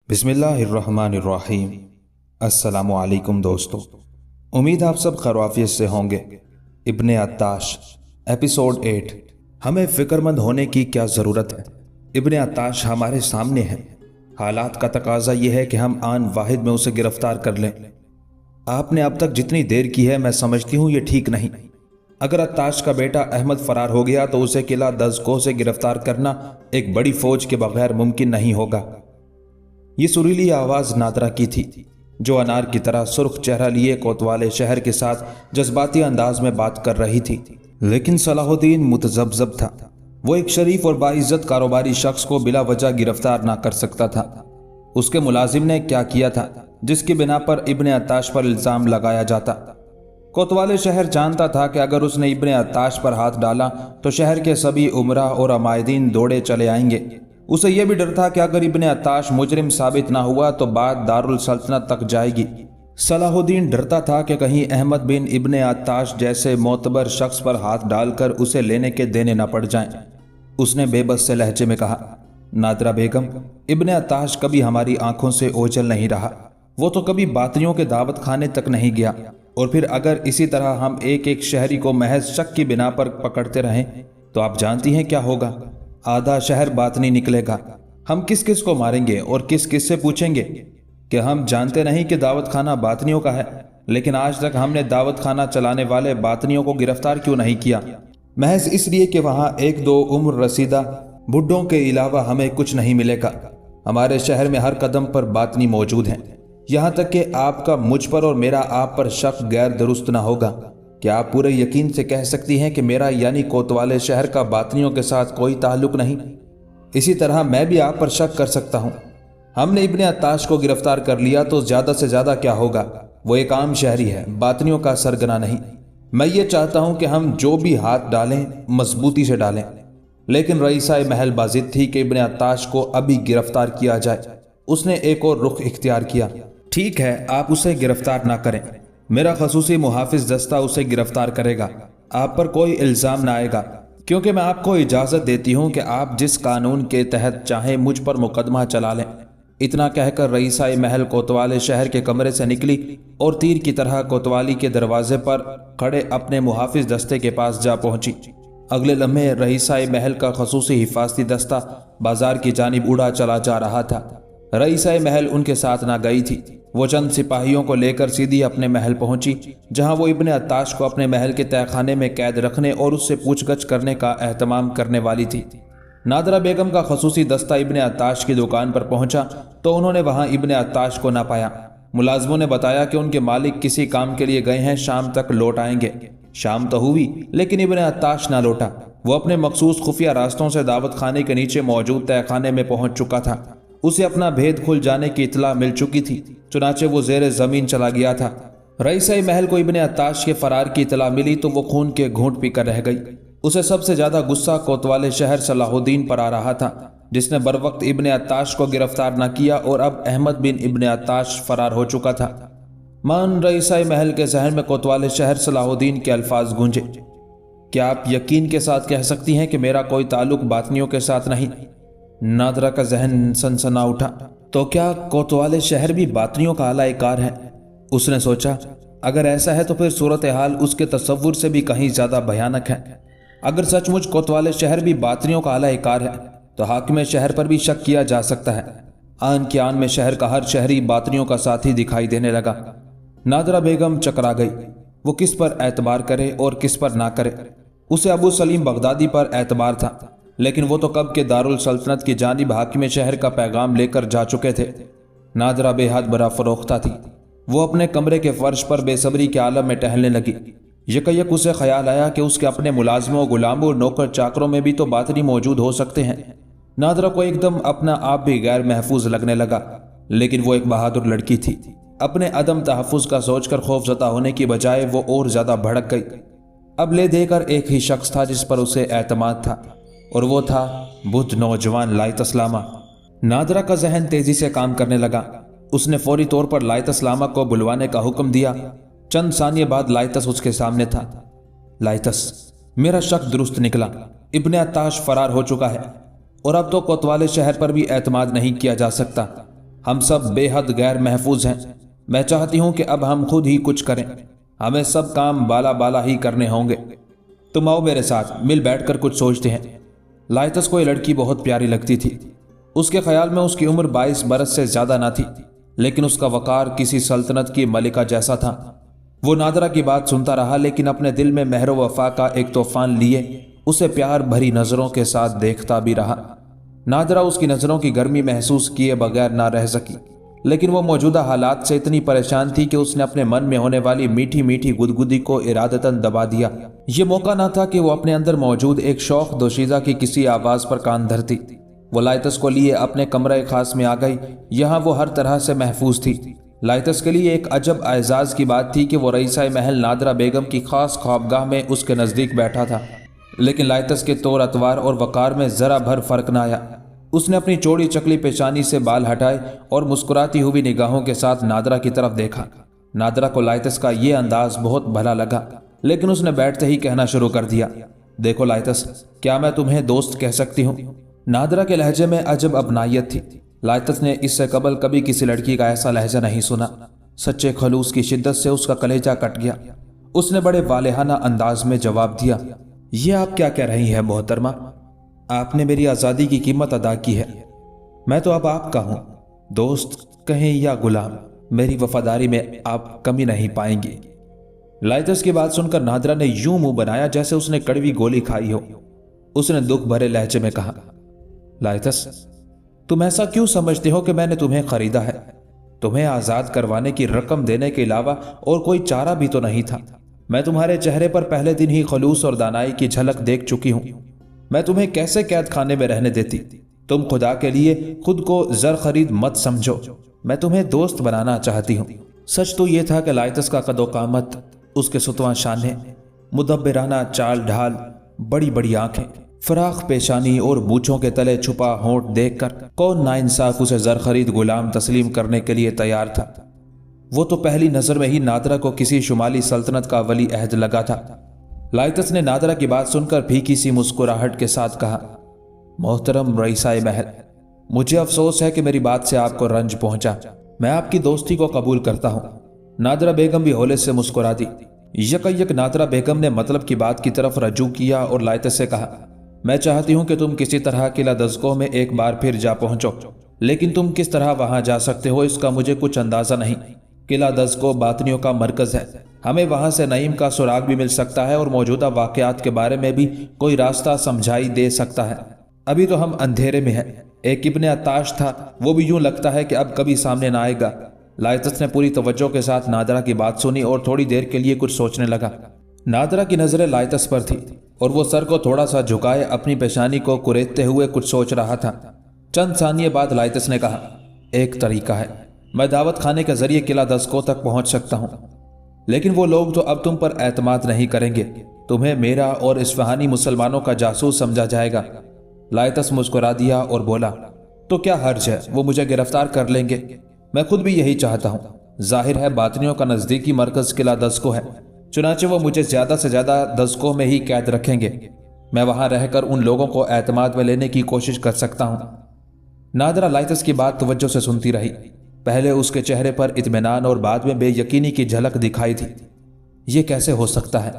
बिस्मिल्लाहिर्रहमानिर्रहीम। अस्सलामु अलैकुम दोस्तों, उम्मीद आप सब खैरियत से होंगे। इब्ने अत्ताश एपिसोड 8। हमें फिक्रमंद होने की क्या ज़रूरत है। इब्ने अत्ताश हमारे सामने है। हालात का तकाजा यह है कि हम आन वाहिद में उसे गिरफ्तार कर लें। आपने अब तक जितनी देर की है मैं समझती हूँ ये ठीक नहीं। अगर अत्ताश का बेटा अहमद फरार हो गया तो उसे किला दज़को से गिरफ्तार करना एक बड़ी फौज के बगैर मुमकिन नहीं होगा। ये सुरीली आवाज़ नादरा की थी, जो अनार की तरह सुर्ख चेहरा लिए कोतवाले शहर के साथ जज्बाती अंदाज में बात कर रही थी। लेकिन सलाहुद्दीन मुतज़ब्ज़ब था। वो एक शरीफ और बाइज्जत कारोबारी शख्स को बिला वजह गिरफ्तार ना कर सकता था। उसके मुलाजिम ने क्या किया था जिसकी बिना पर इब्ने अत्ताश पर इल्ज़ाम लगाया जाता। कोतवाले शहर जानता था कि अगर उसने इब्ने अत्ताश पर हाथ डाला तो शहर के सभी उमरा और अमायदीन दौड़े चले आएंगे। उसे यह भी डर था कि अगर इब्ने अत्ताश मुजरिम साबित ना हुआ तो बात दारुल सल्तनत तक जाएगी। सलाहुद्दीन डरता था कि कहीं अहमद बिन इब्ने अत्ताश जैसे मोतबर शख्स पर हाथ डालकर उसे लेने के देने न पड़ जाएं। उसने बेबस से लहजे में कहा, नादरा बेगम, इब्ने अत्ताश कभी हमारी आंखों से ओझल नहीं रहा। वो तो कभी बातियों के दावत खाने तक नहीं गया। और फिर अगर इसी तरह हम एक एक शहरी को महज शक की बिना पर पकड़ते रहें तो आप जानती हैं क्या होगा। आधा शहर बातनी निकलेगा। हम किस किस को मारेंगे और किस किस से पूछेंगे कि हम जानते नहीं कि दावत खाना बातनियों का है, लेकिन आज तक हमने दावत खाना चलाने वाले बातनियों को गिरफ्तार क्यों नहीं किया? महज इसलिए कि वहाँ एक दो उम्र रसीदा बुड्ढों के अलावा हमें कुछ नहीं मिलेगा। हमारे शहर में हर कदम पर बातनी मौजूद हैं। यहाँ तक कि आपका मुझ पर और मेरा आप पर शक गैर दुरुस्त ना होगा। क्या आप पूरे यकीन से कह सकती हैं कि मेरा यानी कोतवाले शहर का बातनियों के साथ कोई ताल्लुक नहीं? इसी तरह मैं भी आप पर शक कर सकता हूँ। हमने इब्ने अत्ताश को गिरफ्तार कर लिया तो ज़्यादा से ज़्यादा क्या होगा? वो एक आम शहरी है, बातनियों का सरगना नहीं। मैं ये चाहता हूँ कि हम जो भी हाथ डालें मजबूती से डालें। लेकिन रईसा महल बाजिद थी कि इब्ने अत्ताश को अभी गिरफ्तार किया जाए। उसने एक और रुख इख्तियार किया। ठीक है, आप उसे गिरफ्तार ना करें, मेरा खसूसी मुहाफिज दस्ता उसे गिरफ्तार करेगा। आप पर कोई इल्ज़ाम ना आएगा, क्योंकि मैं आपको इजाज़त देती हूँ कि आप जिस कानून के तहत चाहें मुझ पर मुकदमा चला लें। इतना कहकर रईसा महल कोतवाले शहर के कमरे से निकली और तीर की तरह कोतवाली के दरवाजे पर खड़े अपने मुहाफिज दस्ते के पास जा पहुंची। अगले लम्हे रईसा महल का खसूसी हिफाजती दस्ता बाजार की जानिब उड़ा चला जा रहा था। रईसा महल उनके साथ ना गई थी। वो चंद सिपाहियों को लेकर सीधी अपने महल पहुंची, जहां वो इब्ने अत्ताश को अपने महल के तहखाने में कैद रखने और उससे पूछगछ करने का एहतमाम करने वाली थी। नादरा बेगम का खसूसी दस्ता इब्ने अत्ताश की दुकान पर पहुंचा तो उन्होंने वहां इब्ने अत्ताश को ना पाया। मुलाजमों ने बताया कि उनके मालिक किसी काम के लिए गए हैं, शाम तक लौट आएंगे। शाम तो हुई लेकिन इब्ने अत्ताश ना लौटा। वो अपने मखसूस खुफिया रास्तों से दावत खाने के नीचे मौजूद तहखाने में पहुंच चुका था। उसे अपना भेद खुल जाने की इतला मिल चुकी थी, चुनाचे वो जेरे जमीन चला गया था। रईसा महल को इब्ने अत्ताश के फरार की इतला मिली तो वो खून के घूंट पीकर रह गई। उसे सबसे ज्यादा गुस्सा कोतवाले शहर सलाहुद्दीन पर आ रहा था, जिसने बर वक्त इब्ने अत्ताश को गिरफ्तार न किया और अब अहमद बिन इब्ने अत्ताश फरार हो चुका था। मान रईसा महल के जहन में कोतवाले शहर सलाहुद्दीन के अल्फाज गूंजे, क्या आप यकीन के साथ कह सकती हैं कि मेरा कोई ताल्लुक बातनियों के साथ नहीं? नादरा का जहन सनसना उठा। तो क्या कोतवाले शहर भी बातनियों का आला-ए-कार है? उसने सोचा, अगर ऐसा है तो फिर सूरत हाल उसके तसव्वुर से भी कहीं ज्यादा भयानक है। अगर सचमुच कोतवाले शहर भी बातनियों का आला-ए-कार है तो हाकिम शहर पर भी शक किया जा सकता है। आन के आन में शहर का हर शहरी बातनियों का साथी दिखाई देने लगा। नादरा बेगम चकरा गई। वो किस पर एतबार करे और किस पर ना करे। उसे अबू सलीम बगदादी पर एतबार था, लेकिन वो तो कब के दारुल सल्तनत की जानिब हाकिम शहर का पैगाम लेकर जा चुके थे। नादरा बेहद बड़ा फरोख्ता थी। वो अपने कमरे के फर्श पर बेसब्री के आलम में टहलने लगी। यकयक उसे ख्याल आया कि उसके अपने मुलाजमों, गुलामों, नौकर चाकरों में भी तो बातनी मौजूद हो सकते हैं। नादरा को एकदम अपना आप भी गैर महफूज लगने लगा, लेकिन वो एक बहादुर लड़की थी। अपने अदम तहफ़्फ़ुज़ का सोचकर खौफज़दा होने की बजाय वो और ज़्यादा भड़क गई। अब ले देकर एक ही शख्स था जिस पर उसे एतमाद था, और वो था बुद्ध नौजवान लाइत अस्लामा। नादरा का जहन तेजी से काम करने लगा। उसने फौरी तौर पर लाइत अस्लामा को बुलवाने का हुक्म दिया। चंद सानिये बाद लाइतस उसके सामने था। लाइतस, मेरा शक दुरुस्त निकला। इब्ने अत्ताश फरार हो चुका है और अब तो कोतवाले शहर पर भी एतमाद नहीं किया जा सकता। हम सब बेहद गैर महफूज हैं। मैं चाहती हूं कि अब हम खुद ही कुछ करें। हमें सब काम बाला बाला ही करने होंगे। तुम आओ मेरे साथ, मिल बैठकर कुछ सोचते हैं। लाइतस को ये लड़की बहुत प्यारी लगती थी। उसके ख्याल में उसकी उम्र 22 बरस से ज्यादा ना थी, लेकिन उसका वकार किसी सल्तनत की मलिका जैसा था। वो नादरा की बात सुनता रहा, लेकिन अपने दिल में महर वफा का एक तूफान लिए उसे प्यार भरी नजरों के साथ देखता भी रहा। नादरा उसकी नजरों की गर्मी महसूस किए बगैर ना रह सकी, लेकिन वो मौजूदा हालात से इतनी परेशान थी कि उसने अपने मन में होने वाली मीठी मीठी गुदगुदी को इरादतन दबा दिया। ये मौका ना था कि वो अपने अंदर मौजूद एक शौक दोशीज़ा की किसी आवाज पर कान धरती। वो लाइतस को लिए अपने कमरे खास में आ गई। यहाँ वो हर तरह से महफूज थी। लाइतस के लिए एक अजब एजाज की बात थी कि वो रईसा महल नादरा बेगम की खास ख्वाबगाह में उसके नज़दीक बैठा था, लेकिन लाइतस के तौर अतवार और वकार में जरा भर फर्क न आया। उसने अपनी चौड़ी चकली पेशानी से बाल हटाए और मुस्कुराती हुई निगाहों के साथ नादरा की तरफ देखा। नादरा को लाइतस का ये अंदाज बहुत भला लगा, लेकिन उसने बैठते ही कहना शुरू कर दिया, देखो लाइतस, क्या मैं तुम्हें दोस्त कह सकती हूँ? नादरा के लहजे में अजब अपनायत थी। लाइतस ने इससे कबल कभी किसी लड़की का ऐसा लहजा नहीं सुना। सच्चे खलूस की शिद्दत से उसका कलेजा कट गया। उसने बड़े वालेहाना अंदाज में जवाब दिया, ये आप क्या कह रही हैं मोहतरमा? आपने मेरी आज़ादी की कीमत अदा की है। मैं तो अब आपका हूं, दोस्त कहें या गुलाम, मेरी वफादारी में आप कमी नहीं पाएंगी। लाइतस की बात सुनकर नादरा ने यूं मुंह बनाया जैसे उसने कड़वी गोली खाई हो। उसने दुख भरे लहजे में कहा, लाइतस, तुम ऐसा क्यों समझते हो कि मैंने तुम्हें खरीदा है? तुम्हें आज़ाद करवाने की रकम देने के अलावा और कोई चारा भी तो नहीं था। मैं तुम्हारे चेहरे पर पहले दिन ही खलूस और दानाई की झलक देख चुकी हूं। मैं तुम्हें कैसे कैद खाने में रहने देती? तुम खुदा के लिए खुद को जर खरीद मत समझो। मैं तुम्हें दोस्त बनाना चाहती हूँ। सच तो यह था कि लाइतस का कदो कामत, उसके सुतवां शाने, मुदब्बिराना चाल ढाल, बड़ी बड़ी आंखें, फराख पेशानी और मूछों के तले छुपा होंठ देखकर कौन नाइंसाफ उसे जर खरीद गुलाम तस्लीम करने के लिए तैयार था। वो तो पहली नजर में ही नादरा को किसी शुमाली सल्तनत का वली अहद लगा था। लाइतस ने नादरा की बात सुनकर फीकी सी मुस्कुराहट के साथ कहा, मोहतरम रईसाए महल, मुझे अफसोस है कि मेरी बात से आपको रंज पहुंचा। मैं आपकी दोस्ती को कबूल करता हूं। नादरा बेगम भी होले से मुस्कुरा दी। यकयक नादरा बेगम ने मतलब की बात की तरफ रजू किया और लाइतस से कहा, मैं चाहती हूं कि तुम किसी तरह किला दज़को में एक बार फिर जा पहुंचो, लेकिन तुम किस तरह वहां जा सकते हो इसका मुझे कुछ अंदाजा नहीं। किला दज़को बातनियों का मरकज है। हमें वहां से नईम का सुराग भी मिल सकता है और मौजूदा वाकयात के बारे में भी कोई रास्ता समझाई दे सकता है। अभी तो हम अंधेरे में हैं। एक इब्ने अत्ताश था, वो भी यूं लगता है कि अब कभी सामने ना आएगा। लाइतस ने पूरी तवज्जो के साथ नादरा की बात सुनी और थोड़ी देर के लिए कुछ सोचने लगा। नादरा की नजरें लाइतस पर थी और वो सर को थोड़ा सा झुकाए अपनी पेशानी को कुरेदते हुए कुछ सोच रहा था। चंद सानिये बाद लाइतस ने कहा, एक तरीका है, मैं दावत खाने के जरिए किला दज़को तक पहुंच सकता हूं, लेकिन वो लोग तो अब तुम पर एतमाद नहीं करेंगे। तुम्हें मेरा और इस्फहानी मुसलमानों का जासूस समझा जाएगा। लाइतस मुस्कुरा दिया और बोला, तो क्या हर्ज है, वो मुझे गिरफ्तार कर लेंगे। मैं खुद भी यही चाहता हूँ। जाहिर है बातनियों का नज़दीकी मरकज किला दज़को है, चुनाचे वो मुझे ज़्यादा से ज़्यादा दज़को में ही कैद रखेंगे। मैं वहाँ रहकर उन लोगों को एतमाद में लेने की कोशिश कर सकता हूँ। नादरा लाइतस की बात तवज्जो से सुनती रही। पहले उसके चेहरे पर इत्मीनान और बाद में बेयकीनी की झलक दिखाई थी। ये कैसे हो सकता है?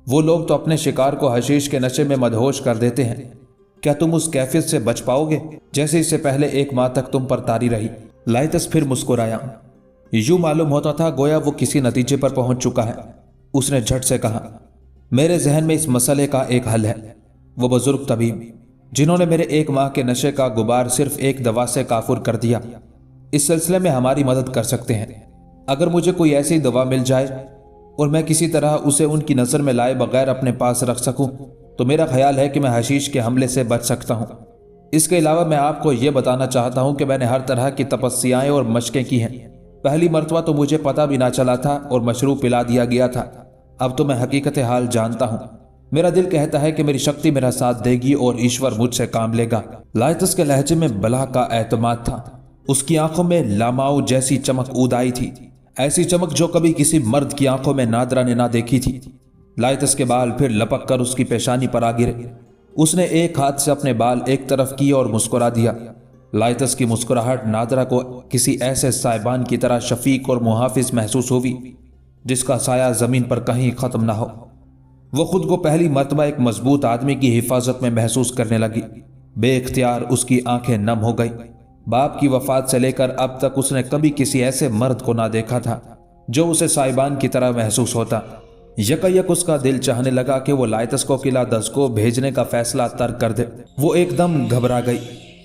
वो लोग तो अपने शिकार को हशीश के नशे में मदहोश कर देते हैं। क्या तुम उस कैफियत से बच पाओगे जैसे इससे पहले एक माह तक तुम पर तारी रही? लाइतस फिर मुस्कुराया। यूं मालूम होता था गोया वो किसी नतीजे पर पहुंच चुका है। उसने झट से कहा, मेरे जहन में इस मसले का एक हल है। वो बुजुर्ग तबीब जिन्होंने मेरे एक माह के नशे का गुबार सिर्फ एक दवा से काफुर कर दिया, इस सिलसिले में हमारी मदद कर सकते हैं। अगर मुझे कोई ऐसी दवा मिल जाए और मैं किसी तरह उसे उनकी नज़र में लाए बगैर अपने पास रख सकूं, तो मेरा ख्याल है कि मैं हशीश के हमले से बच सकता हूं। इसके अलावा मैं आपको यह बताना चाहता हूं कि मैंने हर तरह की तपस्याएं और मशकें की हैं। पहली मरतबा तो मुझे पता भी ना चला था और मशरूब पिला दिया गया था। अब तो मैं हकीकत हाल जानता हूं। मेरा दिल कहता है कि मेरी शक्ति मेरा साथ देगी और ईश्वर मुझसे काम लेगा। लाइतस के लहजे में बला का एतमाद था। उसकी आंखों में लामाऊ जैसी चमक उद आई थी। ऐसी चमक जो कभी किसी मर्द की आंखों में नादरा ने ना देखी थी। लाइतस के बाल फिर लपक कर उसकी पेशानी पर आ गिरे। उसने एक हाथ से अपने बाल एक तरफ किए और मुस्कुरा दिया। लाइतस की मुस्कुराहट नादरा को किसी ऐसे साहिबान की तरह शफीक और मुहाफिज महसूस हुई जिसका साया जमीन पर कहीं खत्म ना हो। वो खुद को पहली मर्तबा एक मजबूत आदमी की हिफाजत में महसूस करने लगी। बेइख्तियार उसकी आंखें नम हो गई। बाप की वफात से लेकर अब तक उसने कभी किसी ऐसे मर्द को ना देखा था जो उसे साहिबान की तरह महसूस होता। यकयक उसका दिल चाहने लगा कि वो लाइतस को किला दस्को भेजने का फैसला तर्क कर दे। वो एकदम घबरा गई।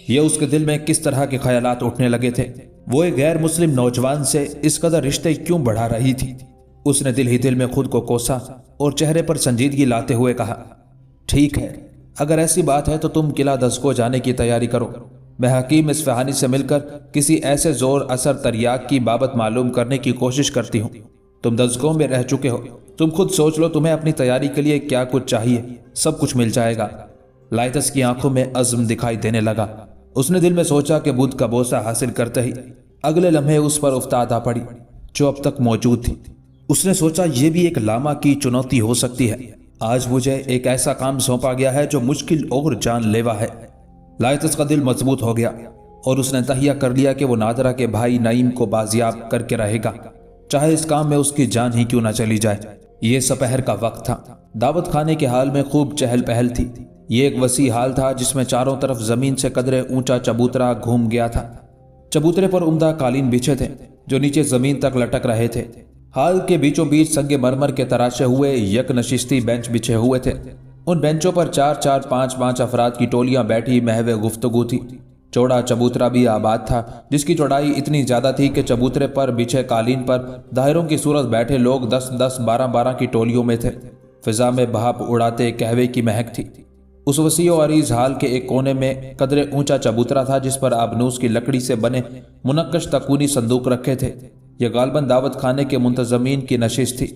ये उसके दिल में किस तरह के ख्यालात उठने लगे थे। वो एक गैर मुस्लिम नौजवान से इस कदर रिश्ते क्यों बढ़ा रही थी। उसने दिल ही दिल में खुद को कोसा और चेहरे पर संजीदगी लाते हुए कहा, ठीक है, अगर ऐसी बात है तो तुम किला दस्को जाने की तैयारी करो। मैं हकीम इस्फहानी से मिलकर किसी ऐसे जोर असर तरियाक की बाबत मालूम करने की कोशिश करती हूँ। तुम दस्को में रह चुके हो, तुम खुद सोच लो तुम्हें अपनी तैयारी के लिए क्या कुछ चाहिए, सब कुछ मिल जाएगा। लाइतस की आंखों में अज़्म दिखाई देने लगा। उसने दिल में सोचा कि बुद्ध का बोसा हासिल करते ही अगले लम्हे उस पर उफ्ताद आ पड़ी जो अब तक मौजूद थी। उसने सोचा ये भी एक लामा की चुनौती हो सकती है। आज मुझे एक ऐसा काम सौंपा गया है जो मुश्किल और जानलेवा है। लाइतस का दिल मजबूत हो गया और उसने तहिया कर लिया कि वो नादरा के भाई नईम को बाजियाब करके रहेगा, चाहे इस काम में उसकी जान ही क्यों ना चली जाए। ये सपहर का वक्त था। दावत खाने के हाल में खूब चहल पहल थी। ये एक वसी हाल था जिसमें चारों तरफ जमीन से कदरे ऊंचा चबूतरा घूम गया था। चबूतरे पर उम्दा कालीन बिछे थे जो नीचे जमीन तक लटक रहे थे। हाल के बीचों बीच संगे मरमर के तराशे हुए यक नशिस्ती बेंच बिछे हुए थे। उन बेंचों पर 4-4, 5-5 अफराद की टोलियां बैठी महवे गुफ्तगू थी। चौड़ा चबूतरा भी आबाद था जिसकी चौड़ाई इतनी ज्यादा थी कि चबूतरे पर बिछे कालीन पर दायरों की सूरत बैठे लोग 10-10, 12-12 की टोलियों में थे। फिजा में भाप उड़ाते कहवे की महक थी। उस वसी और अरीज हाल के एक कोने में कदरे ऊंचा चबूतरा था जिस पर आबनूस की लकड़ी से बने मुनक्कश तकूनी संदूक रखे थे। यह गालबन दावत खाने के मुंतजमीन की नशिश थी।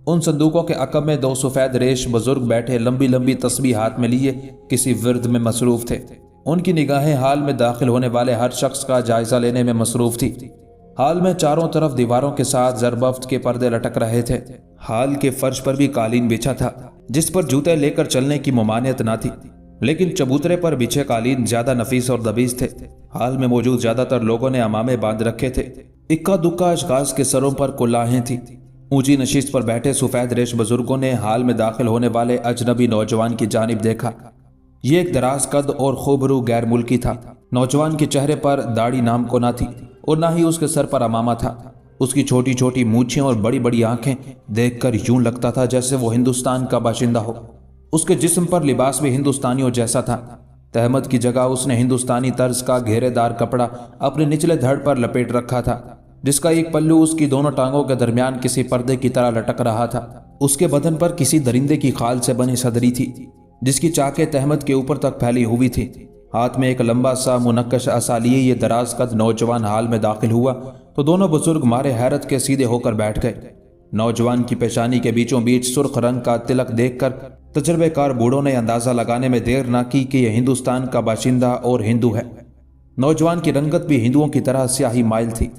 उन संदूकों के अकब में 2 सफेद रेश बुजुर्ग बैठे लंबी लंबी तस्बीह हाथ में लिए किसी विर्द में मसरूफ थे। उनकी निगाहें हाल में दाखिल होने वाले हर शख्स का जायजा लेने में मसरूफ थी। हाल में चारों तरफ दीवारों के साथ जरबफ्त के पर्दे लटक रहे थे। हाल के फर्श पर भी कालीन बिछा था जिस पर जूते लेकर चलने की मुमानियत ना थी, लेकिन चबूतरे पर बिछे कालीन ज्यादा नफीस और दबीज थे। हाल में मौजूद ज्यादातर लोगों ने अमामे बांध रखे थे। इक्का दुक्का अशखास के सरों पर कुल्लाहें थी। ऊंची नशिस्त पर बैठे सफेद रेश बुजुर्गों ने हाल में दाखिल होने वाले अजनबी नौजवान की जानिब देखा। ये एक दराज कद और खूबरू गैर मुल्की था। नौजवान के चेहरे पर दाढ़ी नाम को ना थी और ना ही उसके सर पर अमामा था। उसकी छोटी छोटी मूछें और बड़ी बड़ी आंखें देखकर यूं लगता था जैसे वो हिंदुस्तान का बाशिंदा हो। उसके जिस्म पर लिबास भी हिंदुस्तानियों जैसा था। तहमद की जगह उसने हिंदुस्तानी तर्ज का घेरेदार कपड़ा अपने निचले धड़ पर लपेट रखा था जिसका एक पल्लू उसकी दोनों टांगों के दरमियान किसी पर्दे की तरह लटक रहा था। उसके बदन पर किसी दरिंदे की खाल से बनी सदरी थी जिसकी चाकें तहमद के ऊपर तक फैली हुई थी। हाथ में एक लंबा सा मुनक्कश असा लिए ये दराज कद नौजवान हाल में दाखिल हुआ तो दोनों बुजुर्ग मारे हैरत के सीधे होकर बैठ गए। नौजवान की पेशानी के बीचों बीच सुर्ख रंग का तिलक देखकर तजर्बेकार बूढ़ों ने अंदाजा लगाने में देर ना की कि यह हिंदुस्तान का बाशिंदा और हिंदू है। नौजवान की रंगत भी हिंदुओं की तरह स्याही माइल थी।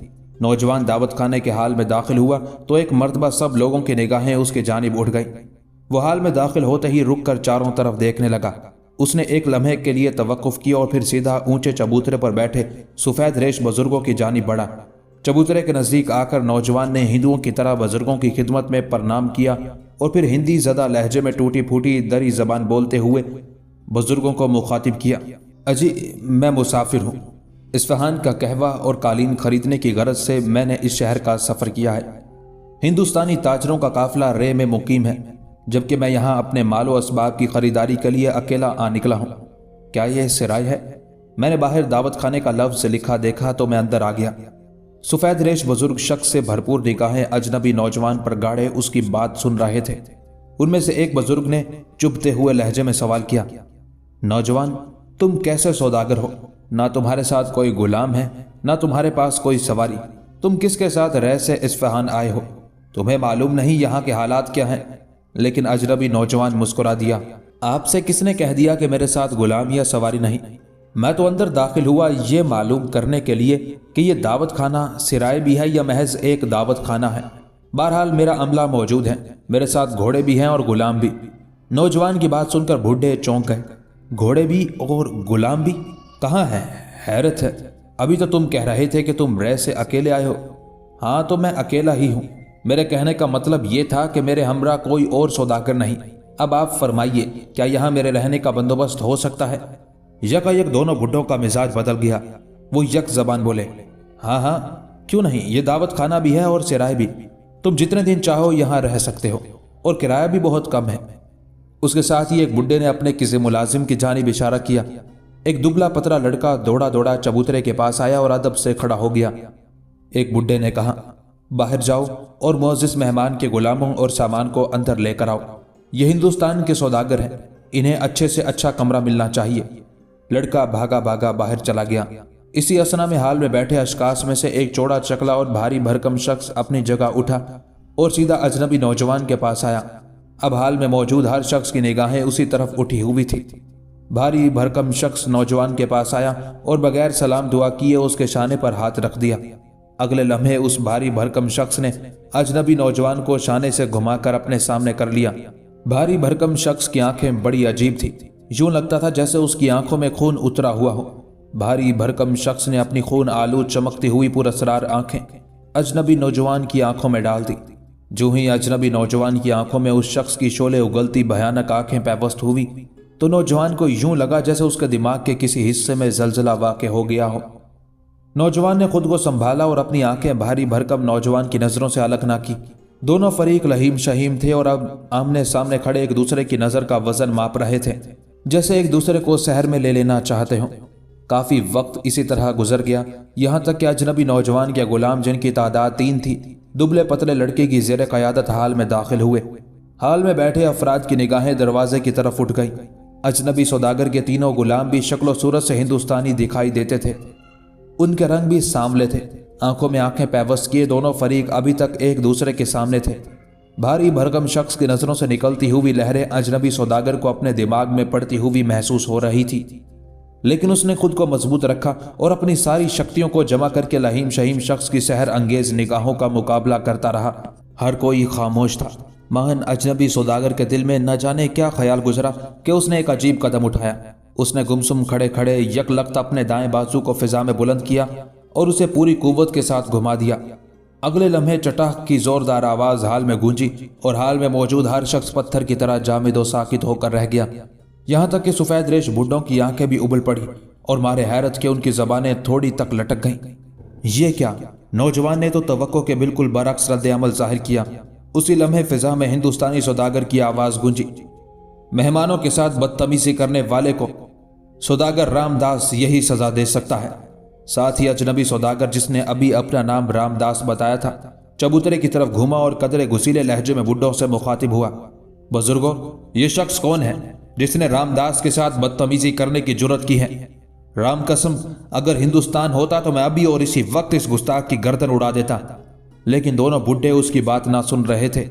नौजवान दावत खाने के हाल में दाखिल हुआ तो एक मर्तबा सब लोगों की निगाहें उसके जानिब उठ गई। वो हाल में दाखिल होते ही रुक कर चारों तरफ देखने लगा। उसने एक लम्हे के लिए तवक्कुफ किया और फिर सीधा ऊंचे चबूतरे पर बैठे सफेद रेश बुजुर्गों की जानिब बढ़ा। चबूतरे के नजदीक आकर नौजवान ने हिंदुओं की तरह बुजुर्गों की खिदमत में प्रणाम किया और फिर हिंदी ज़दा लहजे में टूटी फूटी दरी जबान बोलते हुए बुजुर्गों को मुखातिब किया। अजी, मैं मुसाफिर हूँ। इस्फहान का कहवा और कालीन खरीदने की गरज से मैंने इस शहर का सफ़र किया है। हिंदुस्तानी ताजरों का काफिला रे में मुकीम है, जबकि मैं यहाँ अपने मालो असबाब की खरीदारी के लिए अकेला आ निकला हूँ। क्या यह सिराय है? मैंने बाहर दावत खाने का लफ्ज़ लिखा देखा तो मैं अंदर आ गया। सफेद रेश बुजुर्ग शख्स से भरपूर निगाहें अजनबी नौजवान पर गाड़े उसकी बात सुन रहे थे। उनमें से एक बुजुर्ग ने चुभते हुए लहजे में सवाल किया, नौजवान, तुम कैसे सौदागर हो? ना तुम्हारे साथ कोई गुलाम है, ना तुम्हारे पास कोई सवारी। तुम किसके साथ रह से इस्फहान आए हो? तुम्हें मालूम नहीं यहाँ के हालात क्या हैं? लेकिन अजनबी नौजवान मुस्कुरा दिया। आपसे किसने कह दिया कि मेरे साथ गुलाम या सवारी नहीं? میں تو اندر داخل ہوا یہ معلوم کرنے کے لیے کہ یہ دعوت خانہ سرائے بھی ہے یا محض ایک دعوت خانہ ہے۔ بہرحال میرا عملہ موجود ہے، میرے ساتھ گھوڑے بھی ہیں اور غلام بھی۔ نوجوان کی بات سن کر بوڑھے چونک گئے۔ گھوڑے بھی اور غلام بھی کہاں ہیں؟ حیرت ہے، ابھی تو تم کہہ رہے تھے کہ تم رے سے اکیلے آئے ہو۔ ہاں تو میں اکیلا ہی ہوں، میرے کہنے کا مطلب یہ تھا کہ میرے ہمراہ کوئی اور سوداگر نہیں۔ اب آپ فرمائیے کیا یہاں میرے رہنے کا بندوبست ہو سکتا ہے؟ یک دونوں بڈھوں کا مزاج بدل گیا۔ وہ یک زبان بولے، ہاں ہاں کیوں نہیں، یہ دعوت خانہ بھی ہے اور سرائے بھی، تم جتنے دن چاہو یہاں رہ سکتے ہو، اور کرایہ بھی بہت کم ہے۔ اس کے ساتھ ہی ایک بڈھے نے اپنے کسی ملازم کی جانب اشارہ کیا۔ ایک دبلا پتلا لڑکا دوڑا دوڑا چبوترے کے پاس آیا اور ادب سے کھڑا ہو گیا۔ ایک بڈھے نے کہا، باہر جاؤ اور معزز مہمان کے غلاموں اور سامان کو اندر لے کر آؤ، یہ ہندوستان کے سوداگر ہیں، انہیں اچھے سے اچھا کمرہ ملنا چاہیے۔ لڑکا بھاگا بھاگا باہر چلا گیا۔ اسی اثنا میں حال میں بیٹھے اشخاص میں سے ایک چوڑا چکلا اور بھاری بھرکم شخص اپنی جگہ اٹھا اور سیدھا اجنبی نوجوان کے پاس آیا۔ اب حال میں موجود ہر شخص کی نگاہیں اسی طرف اٹھی ہوئی تھی۔ بھاری بھرکم شخص نوجوان کے پاس آیا اور بغیر سلام دعا کیے اس کے شانے پر ہاتھ رکھ دیا۔ اگلے لمحے اس بھاری بھرکم شخص نے اجنبی نوجوان کو شانے سے گھما کر اپنے سامنے کر لیا۔ بھاری بھرکم شخص کی آنکھیں بڑی عجیب تھی، یوں لگتا تھا جیسے اس کی آنکھوں میں خون اترا ہوا ہو۔ بھاری بھرکم شخص نے اپنی خون آلود چمکتی ہوئی پراسرار آنکھیں اجنبی نوجوان کی آنکھوں میں ڈال دی۔ جو ہی اجنبی نوجوان کی آنکھوں میں اس شخص کی شعلے اگلتی بھیانک آنکھیں پیوست ہوئی تو نوجوان کو یوں لگا جیسے اس کے دماغ کے کسی حصے میں زلزلہ واقع ہو گیا ہو۔ نوجوان نے خود کو سنبھالا اور اپنی آنکھیں بھاری بھرکم نوجوان کی نظروں سے الگ نہ کی۔ دونوں فریق لہیم شہیم تھے اور اب آمنے سامنے کھڑے ایک دوسرے کی نظر کا وزن ماپ رہے تھے، جیسے ایک دوسرے کو سحر میں لے لینا چاہتے ہوں۔ کافی وقت اسی طرح گزر گیا، یہاں تک کہ اجنبی نوجوان کے غلام، جن کی تعداد 3 تھی، دبلے پتلے لڑکے کی زیر قیادت حال میں داخل ہوئے۔ حال میں بیٹھے افراد کی نگاہیں دروازے کی طرف اٹھ گئی۔ اجنبی سوداگر کے تینوں غلام بھی شکل و صورت سے ہندوستانی دکھائی دیتے تھے، ان کے رنگ بھی سانولے تھے، آنکھوں میں آنکھیں پیوست کیے دونوں فریق ابھی تک ایک دوسرے کے سامنے تھے۔ بھاری بھرکم شخص کی نظروں سے نکلتی ہوئی لہریں اجنبی سوداگر کو اپنے دماغ میں پڑتی ہوئی محسوس ہو رہی تھی، لیکن اس نے خود کو مضبوط رکھا اور اپنی ساری شکتیوں کو جمع کر کے لہیم شہیم شخص کی سحر انگیز نگاہوں کا مقابلہ کرتا رہا۔ ہر کوئی خاموش تھا، مہن اجنبی سوداگر کے دل میں نہ جانے کیا خیال گزرا کہ اس نے ایک عجیب قدم اٹھایا۔ اس نے گمسم کھڑے کھڑے یک لخت اپنے دائیں بازو کو فضا میں بلند کیا اور اسے پوری قوت کے ساتھ گھما دیا۔ اگلے لمحے چٹاخ کی زوردار آواز حال میں گونجی اور حال میں موجود ہر شخص پتھر کی طرح جامد و ساکت ہو کر رہ گیا، یہاں تک کہ سفید ریش بڈھوں کی آنکھیں بھی ابل پڑی اور مارے حیرت کے ان کی زبانیں تھوڑی تک لٹک گئیں۔ یہ کیا؟ نوجوان نے تو توقع کے بالکل برعکس رد عمل ظاہر کیا۔ اسی لمحے فضا میں ہندوستانی سوداگر کی آواز گونجی، مہمانوں کے ساتھ بدتمیزی کرنے والے کو سوداگر رام داس یہی سزا دے سکتا ہے۔ ساتھ ہی اجنبی سوداگر، جس نے ابھی اپنا نام رام داس بتایا تھا، چبوترے کی طرف گھوما اور قدرے گسیلے لہجے میں بڈھوں سے مخاطب ہوا، بزرگوں، یہ شخص کون ہے جس نے رام داس کے ساتھ بدتمیزی کرنے کی جرت کی ہے؟ رام قسم، اگر ہندوستان ہوتا تو میں ابھی اور اسی وقت اس گستاخ کی گردن اڑا دیتا۔ لیکن دونوں بڈھے اس کی بات نہ سن رہے تھے،